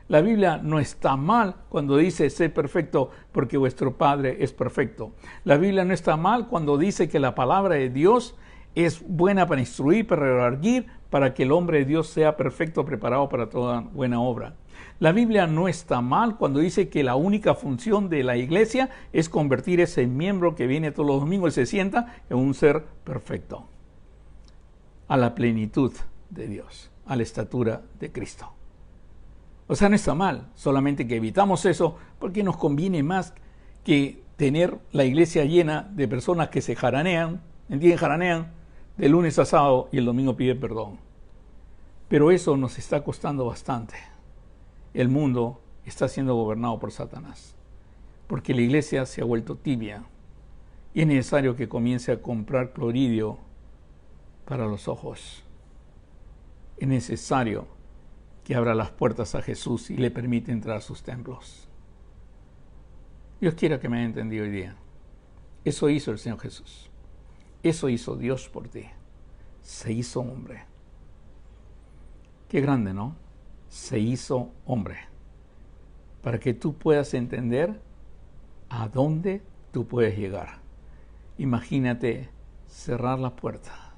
La Biblia no está mal cuando dice, sé perfecto, porque vuestro Padre es perfecto. La Biblia no está mal cuando dice que la palabra de Dios Es buena para instruir, para redarguir, para que el hombre de Dios sea perfecto, preparado para toda buena obra. La Biblia no está mal cuando dice que la única función de la iglesia es convertir ese miembro que viene todos los domingos y se sienta en un ser perfecto, a la plenitud de Dios, a la estatura de Cristo. O sea, no está mal, solamente que evitamos eso porque nos conviene más que tener la iglesia llena de personas que se jaranean, ¿entienden? Jaranean de lunes a sábado y el domingo piden perdón. Pero eso nos está costando bastante. El mundo está siendo gobernado por Satanás, porque la iglesia se ha vuelto tibia y es necesario que comience a comprar cloridio para los ojos. Es necesario que abra las puertas a Jesús y le permite entrar a sus templos. Dios quiera que me haya entendido hoy día. Eso hizo el Señor Jesús. Eso hizo Dios por ti. Se hizo hombre. Qué grande, ¿no? Se hizo hombre. Para que tú puedas entender a dónde tú puedes llegar. Imagínate cerrar la puerta.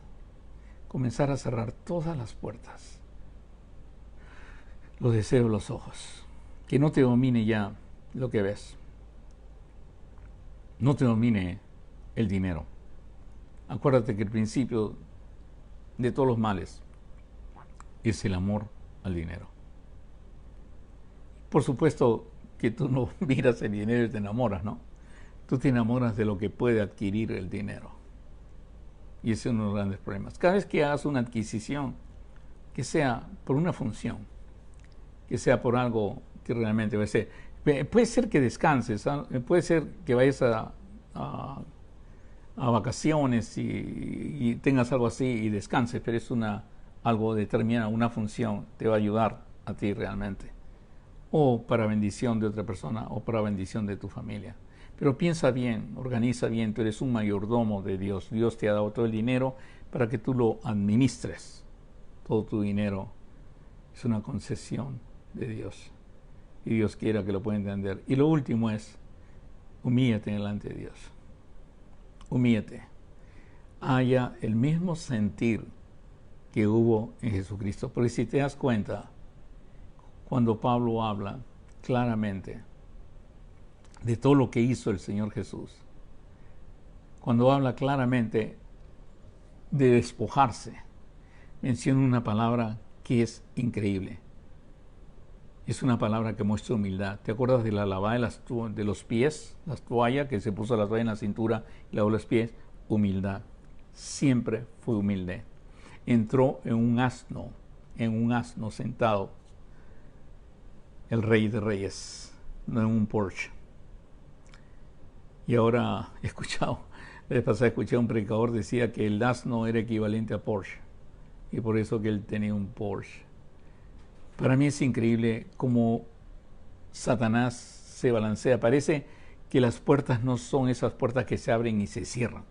Comenzar a cerrar todas las puertas. Los deseos de los ojos. Que no te domine ya lo que ves. No te domine el dinero. Acuérdate que el principio de todos los males es el amor al dinero. Por supuesto que tú no miras el dinero y te enamoras, ¿no? Tú te enamoras de lo que puede adquirir el dinero. Y ese es uno de los grandes problemas. Cada vez que hagas una adquisición, que sea por una función, que sea por algo que realmente va a ser. Puede ser que descanses, ¿eh? Puede ser que vayas a vacaciones y tengas algo así y descanses, pero es algo determinado, una función, te va a ayudar a ti realmente. O para bendición de otra persona, o para bendición de tu familia. Pero piensa bien, organiza bien, tú eres un mayordomo de Dios. Dios te ha dado todo el dinero para que tú lo administres. Todo tu dinero es una concesión de Dios. Y Dios quiera que lo pueda entender. Y lo último es, humíllate delante de Dios. Humíllate. Haya el mismo sentir que hubo en Jesucristo. Porque si te das cuenta, cuando Pablo habla claramente de todo lo que hizo el Señor Jesús, cuando habla claramente de despojarse, menciona una palabra que es increíble. Es una palabra que muestra humildad. ¿Te acuerdas de la lavada de los pies? Las toallas, que se puso la toalla en la cintura y lavó los pies. Humildad. Siempre fue humilde. Entró en un asno sentado. El Rey de Reyes, no en un Porsche. Y ahora he escuchado, la vez pasada escuché a un predicador decía que el asno era equivalente a Porsche. Y por eso que él tenía un Porsche. Para mí es increíble cómo Satanás se balancea. Parece que las puertas no son esas puertas que se abren y se cierran.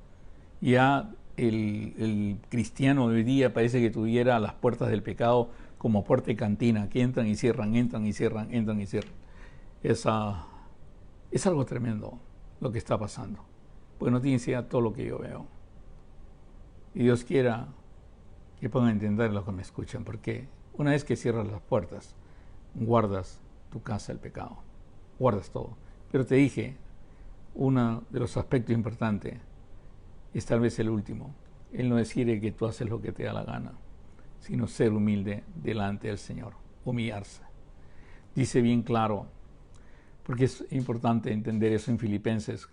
Ya el cristiano de hoy día parece que tuviera las puertas del pecado como puerta y cantina, que entran y cierran, entran y cierran, entran y cierran. Es algo tremendo lo que está pasando. Porque no tiene idea todo lo que yo veo. Y Dios quiera que puedan entender lo que me escuchan, porque una vez que cierras las puertas, guardas tu casa del pecado, guardas todo. Pero te dije, uno de los aspectos importantes es tal vez el último. Él no decide que tú haces lo que te da la gana, sino ser humilde delante del Señor, humillarse. Dice bien claro, porque es importante entender eso en Filipenses,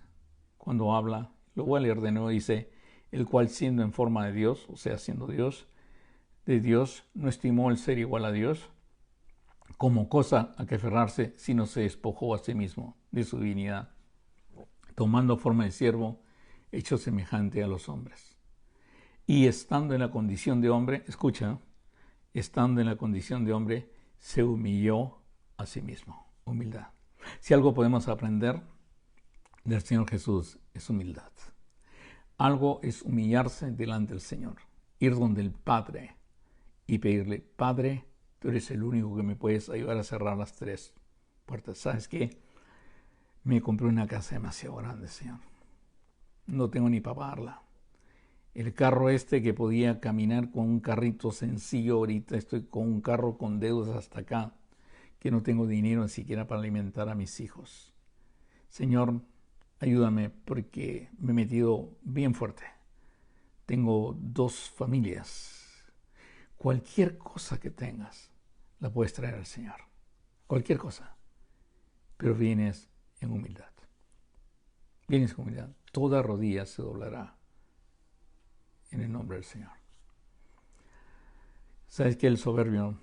cuando habla, lo voy a leer de nuevo, dice, el cual siendo en forma de Dios, o sea, siendo Dios, de Dios, no estimó el ser igual a Dios como cosa a que aferrarse, sino se despojó a sí mismo de su divinidad, tomando forma de siervo, hecho semejante a los hombres. Y estando en la condición de hombre, escucha, estando en la condición de hombre, se humilló a sí mismo. Humildad. Si algo podemos aprender del Señor Jesús es humildad. Algo es humillarse delante del Señor, ir donde el Padre y pedirle, Padre, tú eres el único que me puedes ayudar a cerrar las tres puertas. ¿Sabes qué? Me compré una casa demasiado grande, Señor. No tengo ni para pagarla. El carro este que podía caminar con un carrito sencillo, ahorita estoy con un carro con deudas hasta acá, que no tengo dinero ni siquiera para alimentar a mis hijos. Señor, ayúdame porque me he metido bien fuerte. Tengo 2 familias. Cualquier cosa que tengas, la puedes traer al Señor. Cualquier cosa. Pero vienes en humildad. Vienes con humildad. Toda rodilla se doblará en el nombre del Señor. Sabes que el soberbio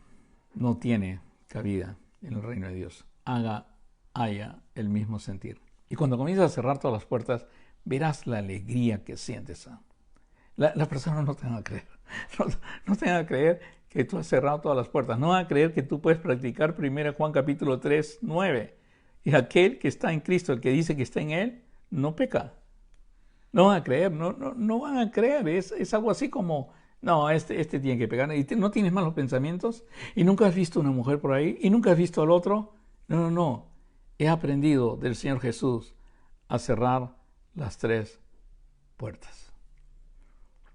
no tiene cabida en el reino de Dios. Haya el mismo sentir. Y cuando comienzas a cerrar todas las puertas, verás la alegría que sientes. Las personas no te van a creer. No te van a creer que tú has cerrado todas las puertas. No van a creer que tú puedes practicar 1 Juan capítulo 3, 9. Y aquel que está en Cristo, el que dice que está en Él, no peca. No van a creer, no van a creer. Es algo así como, no, este tiene que pegar. Y no tienes malos pensamientos. Y nunca has visto una mujer por ahí. Y nunca has visto al otro. No. He aprendido del Señor Jesús a cerrar las 3 puertas.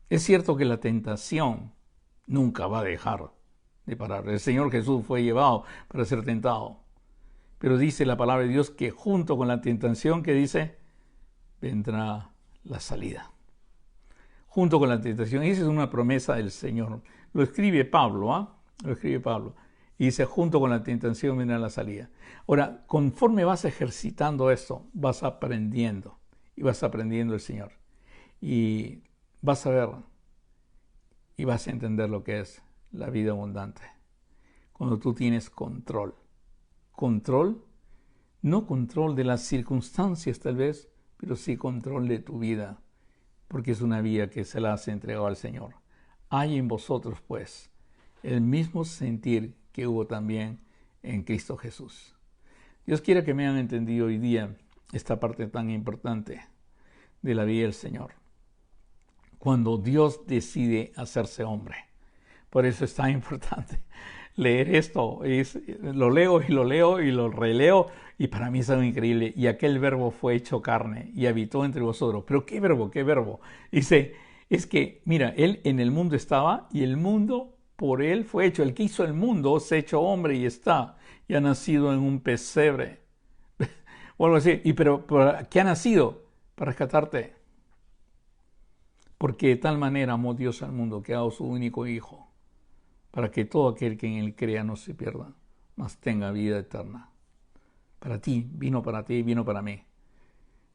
Es cierto que la tentación nunca va a dejar de parar. El Señor Jesús fue llevado para ser tentado. Pero dice la palabra de Dios que junto con la tentación, que dice, vendrá la salida. Junto con la tentación. Esa es una promesa del Señor. Lo escribe Pablo, Lo escribe Pablo. Y dice, junto con la tentación vendrá la salida. Ahora, conforme vas ejercitando esto, vas aprendiendo. Y vas aprendiendo el Señor. Y vas a ver y vas a entender lo que es la vida abundante. Cuando tú tienes control. Control, no control de las circunstancias tal vez, pero sí control de tu vida, porque es una vida que se la has entregado al Señor. Hay en vosotros, pues, el mismo sentir que hubo también en Cristo Jesús. Dios quiera que me hayan entendido hoy día esta parte tan importante de la vida del Señor. Cuando Dios decide hacerse hombre. Por eso es tan importante leer esto. Lo leo y lo releo y para mí es algo increíble. Y aquel verbo fue hecho carne y habitó entre vosotros. Pero ¿qué verbo? ¿Qué verbo? Dice, es que, mira, Él en el mundo estaba y el mundo por Él fue hecho. El que hizo el mundo se ha hecho hombre y está. Y ha nacido en un pesebre. O algo así. Pero ¿qué ha nacido? Para rescatarte. Porque de tal manera amó Dios al mundo que ha dado su único Hijo, para que todo aquel que en Él crea no se pierda, mas tenga vida eterna. Para ti, vino para mí.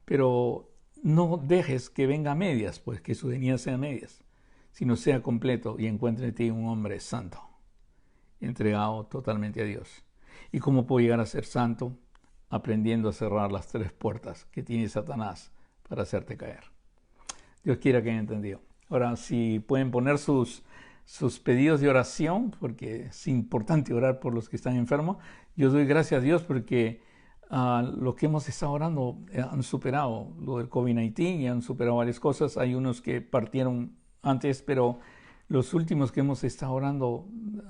Pero no dejes que venga a medias, pues que su venida sea a medias, sino sea completo y encuentre en ti un hombre santo, entregado totalmente a Dios. ¿Y cómo puedo llegar a ser santo? Aprendiendo a cerrar las 3 puertas que tiene Satanás para hacerte caer. Dios quiera que hayan entendido. Ahora, si pueden poner sus pedidos de oración, porque es importante orar por los que están enfermos. Yo doy gracias a Dios porque los que hemos estado orando han superado lo del COVID-19 y han superado varias cosas. Hay unos que partieron antes, pero los últimos que hemos estado orando,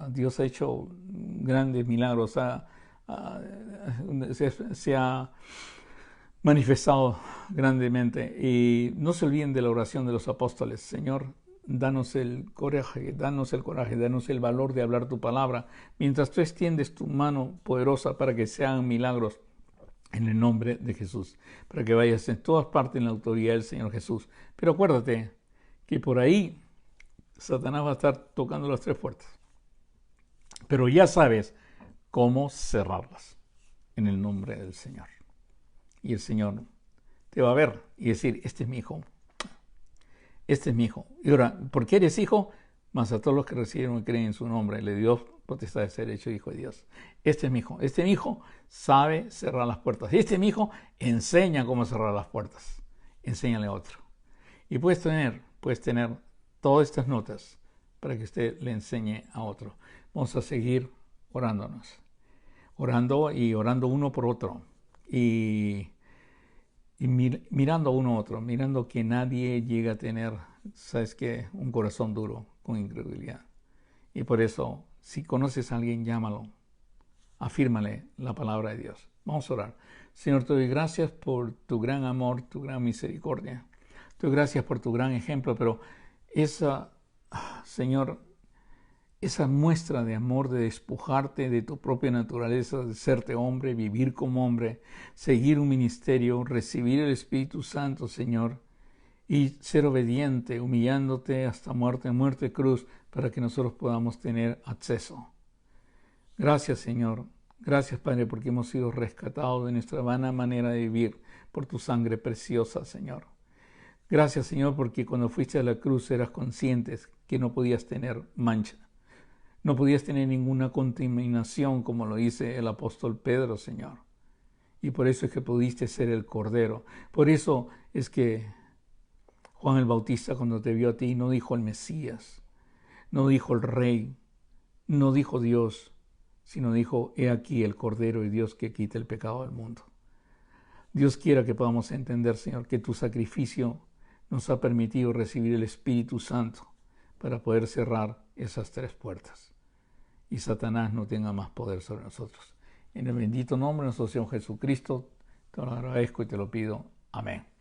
Dios ha hecho grandes milagros. Se ha manifestado grandemente. Y no se olviden de la oración de los apóstoles. Señor, danos el coraje, danos el valor de hablar tu palabra, mientras tú extiendes tu mano poderosa para que se hagan milagros en el nombre de Jesús, para que vayas en todas partes en la autoridad del Señor Jesús. Pero acuérdate que por ahí Satanás va a estar tocando las 3 puertas. Pero ya sabes cómo cerrarlas en el nombre del Señor. Y el Señor te va a ver y decir, este es mi hijo. Este es mi hijo. Y ahora, porque eres hijo, mas a todos los que reciben y creen en su nombre, le dio potestad de ser hecho hijo de Dios. Este es mi hijo. Este mi hijo sabe cerrar las puertas. Y este mi hijo enseña cómo cerrar las puertas. Enséñale a otro. Y puedes tener todas estas notas para que usted le enseñe a otro. Vamos a seguir orándonos. Orando uno por otro. Y mirando a uno a otro, mirando que nadie llega a tener, ¿sabes qué? Un corazón duro con incredulidad. Y por eso, si conoces a alguien, llámalo, afírmale la palabra de Dios. Vamos a orar. Señor, te doy gracias por tu gran amor, tu gran misericordia. Te doy gracias por tu gran ejemplo, pero esa, Señor, esa muestra de amor, de despojarte de tu propia naturaleza, de serte hombre, vivir como hombre, seguir un ministerio, recibir el Espíritu Santo, Señor, y ser obediente, humillándote hasta muerte cruz, para que nosotros podamos tener acceso. Gracias, Señor. Gracias, Padre, porque hemos sido rescatados de nuestra vana manera de vivir por tu sangre preciosa, Señor. Gracias, Señor, porque cuando fuiste a la cruz eras consciente que no podías tener mancha. No podías tener ninguna contaminación, como lo dice el apóstol Pedro, Señor. Y por eso es que pudiste ser el Cordero. Por eso es que Juan el Bautista, cuando te vio a ti, no dijo el Mesías, no dijo el Rey, no dijo Dios, sino dijo, he aquí el Cordero de Dios que quita el pecado del mundo. Dios quiera que podamos entender, Señor, que tu sacrificio nos ha permitido recibir el Espíritu Santo para poder cerrar esas tres puertas. Y Satanás no tenga más poder sobre nosotros. En el bendito nombre de nuestro Señor Jesucristo, te lo agradezco y te lo pido. Amén.